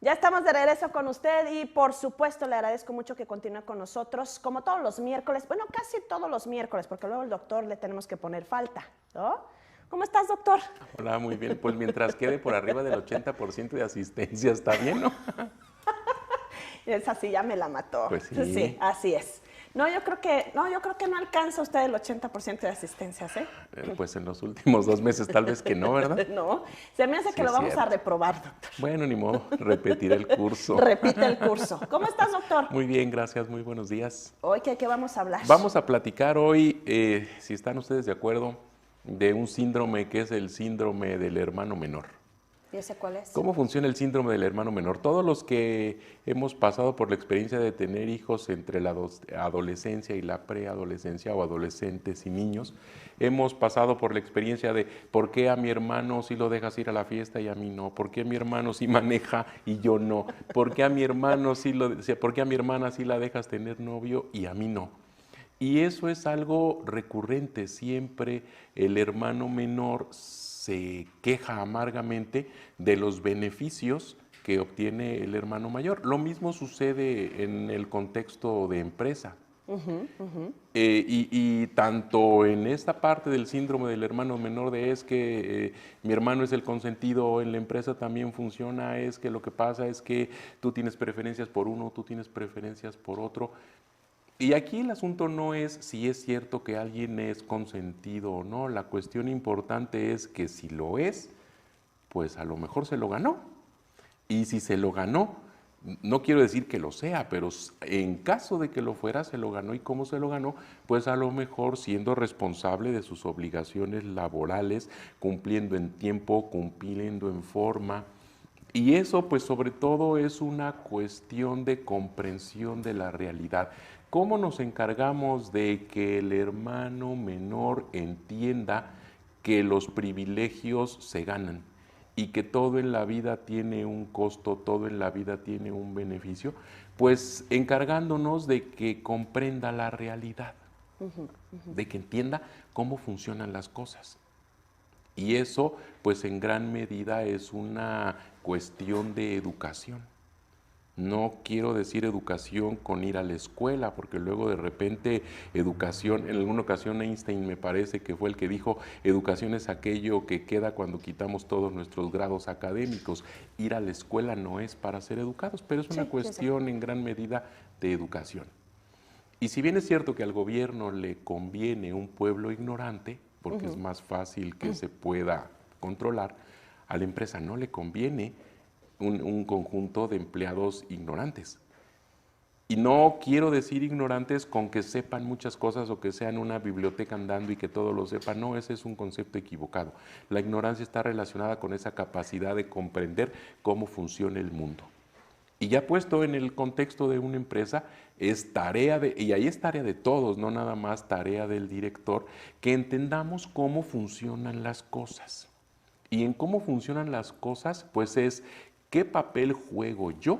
Ya estamos de regreso con usted y por supuesto le agradezco mucho que continúe con nosotros, como todos los miércoles, bueno, casi todos los miércoles, porque luego al doctor le tenemos que poner falta, ¿no? ¿Cómo estás, doctor? Hola, muy bien. Pues mientras quede por arriba del 80% de asistencia, está bien, ¿no? Esa sí ya me la mató. Pues Sí, sí. así es. No, yo creo que no alcanza usted el 80% de asistencias, ¿eh? Pues en los últimos 2 meses tal vez que no, ¿verdad? No, se me hace Sí, que lo es vamos a cierto. reprobar, doctor. Bueno, ni modo, repetiré el curso. Repite el curso. ¿Cómo estás, doctor? Muy bien, gracias, muy buenos días. Hoy, ¿qué vamos a hablar? Vamos a platicar hoy, si están ustedes de acuerdo, de un síndrome que es el síndrome del hermano menor. ¿Y ese cuál es? ¿Cómo funciona el síndrome del hermano menor? Todos los que hemos pasado por la experiencia de tener hijos entre la adolescencia y la preadolescencia o adolescentes y niños, hemos pasado por la experiencia de por qué a mi hermano sí lo dejas ir a la fiesta y a mí no, por qué a mi hermano sí maneja y yo no, por qué a mi hermano por qué a mi hermana sí la dejas tener novio y a mí no. Y eso es algo recurrente, siempre el hermano menor se queja amargamente de los beneficios que obtiene el hermano mayor. Lo mismo sucede en el contexto de empresa. Y tanto en esta parte del síndrome del hermano menor de es que mi hermano es el consentido, en la empresa también funciona, es que lo que pasa es que tú tienes preferencias por uno, tú tienes preferencias por otro. Y aquí el asunto no es si es cierto que alguien es consentido o no, la cuestión importante es que si lo es, pues a lo mejor se lo ganó. Y si se lo ganó, no quiero decir que lo sea, pero en caso de que lo fuera, se lo ganó. ¿Y cómo se lo ganó? Pues a lo mejor siendo responsable de sus obligaciones laborales, cumpliendo en tiempo, cumpliendo en forma. Y eso pues sobre todo es una cuestión de comprensión de la realidad. ¿Cómo nos encargamos de que el hermano menor entienda que los privilegios se ganan y que todo en la vida tiene un costo, todo en la vida tiene un beneficio? Pues encargándonos de que comprenda la realidad, de que entienda cómo funcionan las cosas. Y eso, pues en gran medida es una cuestión de educación. No quiero decir educación con ir a la escuela, porque luego de repente educación, en alguna ocasión Einstein me parece que fue el que dijo, educación es aquello que queda cuando quitamos todos nuestros grados académicos. Ir a la escuela no es para ser educados, pero es una Sí, sí, sí. cuestión en gran medida de educación. Y si bien es cierto que al gobierno le conviene un pueblo ignorante, porque es más fácil que se pueda controlar, a la empresa no le conviene un conjunto de empleados ignorantes. Y no quiero decir ignorantes con que sepan muchas cosas o que sean una biblioteca andando y que todo lo sepan. No, ese es un concepto equivocado. La ignorancia está relacionada con esa capacidad de comprender cómo funciona el mundo. Y ya puesto en el contexto de una empresa, es tarea y ahí es tarea de todos, no nada más tarea del director, que entendamos cómo funcionan las cosas. Y en cómo funcionan las cosas, pues es qué papel juego yo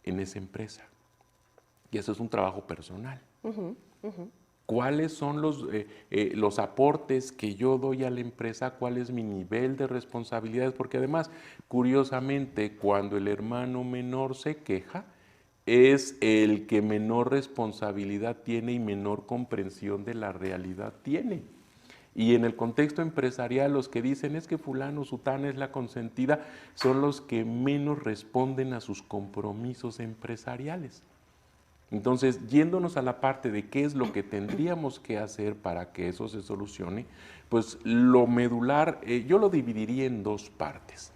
en esa empresa. Y eso es un trabajo personal. ¿Cuáles son los aportes que yo doy a la empresa? ¿Cuál es mi nivel de responsabilidades? Porque además, curiosamente, cuando el hermano menor se queja, es el que menor responsabilidad tiene y menor comprensión de la realidad tiene. Y en el contexto empresarial, los que dicen es que fulano, sutana es la consentida, son los que menos responden a sus compromisos empresariales. Entonces, yéndonos a la parte de qué es lo que tendríamos que hacer para que eso se solucione, pues lo medular, yo lo dividiría en dos partes.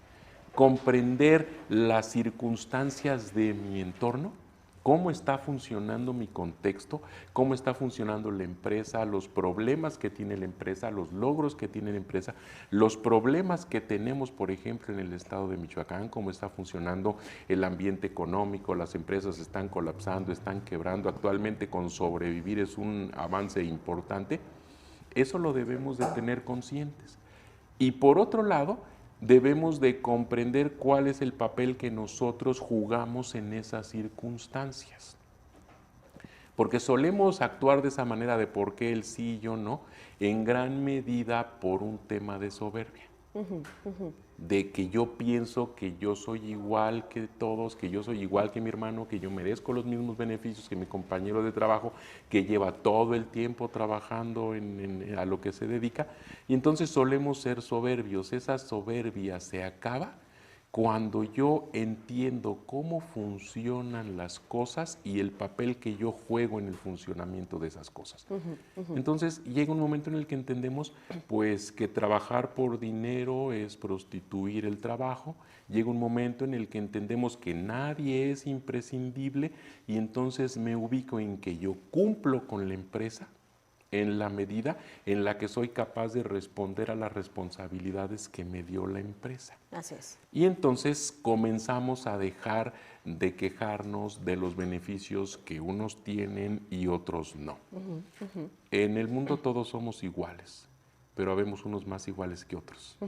Comprender las circunstancias de mi entorno, cómo está funcionando mi contexto, cómo está funcionando la empresa, los problemas que tiene la empresa, los logros que tiene la empresa, los problemas que tenemos, por ejemplo, en el estado de Michoacán, cómo está funcionando el ambiente económico, las empresas están colapsando, están quebrando, actualmente con sobrevivir es un avance importante. Eso lo debemos de tener conscientes. Y por otro lado, debemos de comprender cuál es el papel que nosotros jugamos en esas circunstancias. Porque solemos actuar de esa manera de por qué él sí y yo no, en gran medida por un tema de soberbia. de que yo pienso que yo soy igual que todos, que yo soy igual que mi hermano, que yo merezco los mismos beneficios que mi compañero de trabajo, que lleva todo el tiempo trabajando a lo que se dedica. Y entonces solemos ser soberbios. Esa soberbia se acaba cuando yo entiendo cómo funcionan las cosas y el papel que yo juego en el funcionamiento de esas cosas. Entonces llega un momento en el que entendemos pues que trabajar por dinero es prostituir el trabajo. Llega un momento en el que entendemos que nadie es imprescindible y entonces me ubico en que yo cumplo con la empresa en la medida en la que soy capaz de responder a las responsabilidades que me dio la empresa. Así es. Y entonces comenzamos a dejar de quejarnos de los beneficios que unos tienen y otros no. En el mundo todos somos iguales, pero habemos unos más iguales que otros.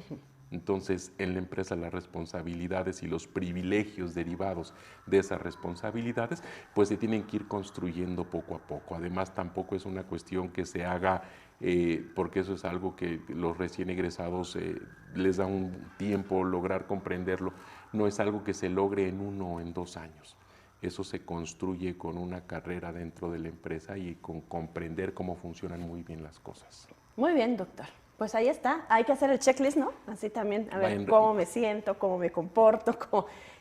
Entonces, en la empresa las responsabilidades y los privilegios derivados de esas responsabilidades, pues se tienen que ir construyendo poco a poco. Además, tampoco es una cuestión que se haga, porque eso es algo que los recién egresados les da un tiempo lograr comprenderlo. No es algo que se logre en 1 o en 2 años. Eso se construye con una carrera dentro de la empresa y con comprender cómo funcionan muy bien las cosas. Muy bien, doctor. Pues ahí está, hay que hacer el checklist, ¿no? Así también, a ver cómo me siento, cómo me comporto,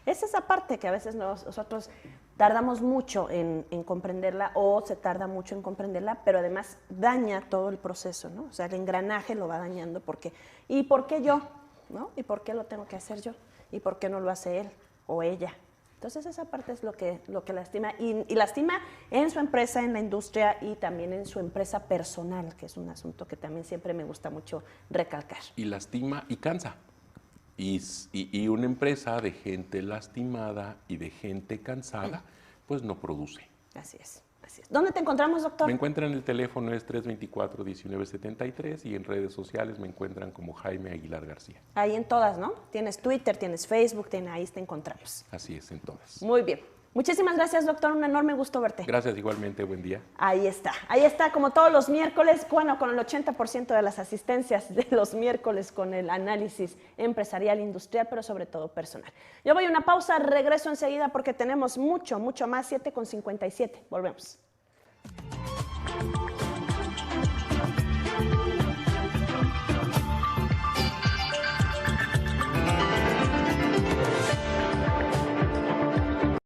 Es esa parte que a veces nosotros tardamos mucho en comprenderla o se tarda mucho en comprenderla, pero además daña todo el proceso, ¿no? O sea, el engranaje lo va dañando porque, ¿y por qué yo? ¿No? ¿Y por qué lo tengo que hacer yo? ¿Y por qué no lo hace él o ella? Entonces esa parte es lo que lastima y lastima en su empresa, en la industria y también en su empresa personal, que es un asunto que también siempre me gusta mucho recalcar. Y lastima y cansa. Y una empresa de gente lastimada y de gente cansada, pues no produce. Así es. ¿Dónde te encontramos, doctor? Me encuentran en el teléfono, es 324-1973 y en redes sociales me encuentran como Jaime Aguilar García. Ahí en todas, ¿no? Tienes Twitter, tienes Facebook, ahí te encontramos. Así es, en todas. Muy bien. Muchísimas gracias, doctor. Un enorme gusto verte. Gracias, igualmente. Buen día. Ahí está, como todos los miércoles, bueno, con el 80% de las asistencias de los miércoles con el análisis empresarial, industrial, pero sobre todo personal. Yo voy a una pausa, regreso enseguida porque tenemos mucho más, 7:57. Volvemos.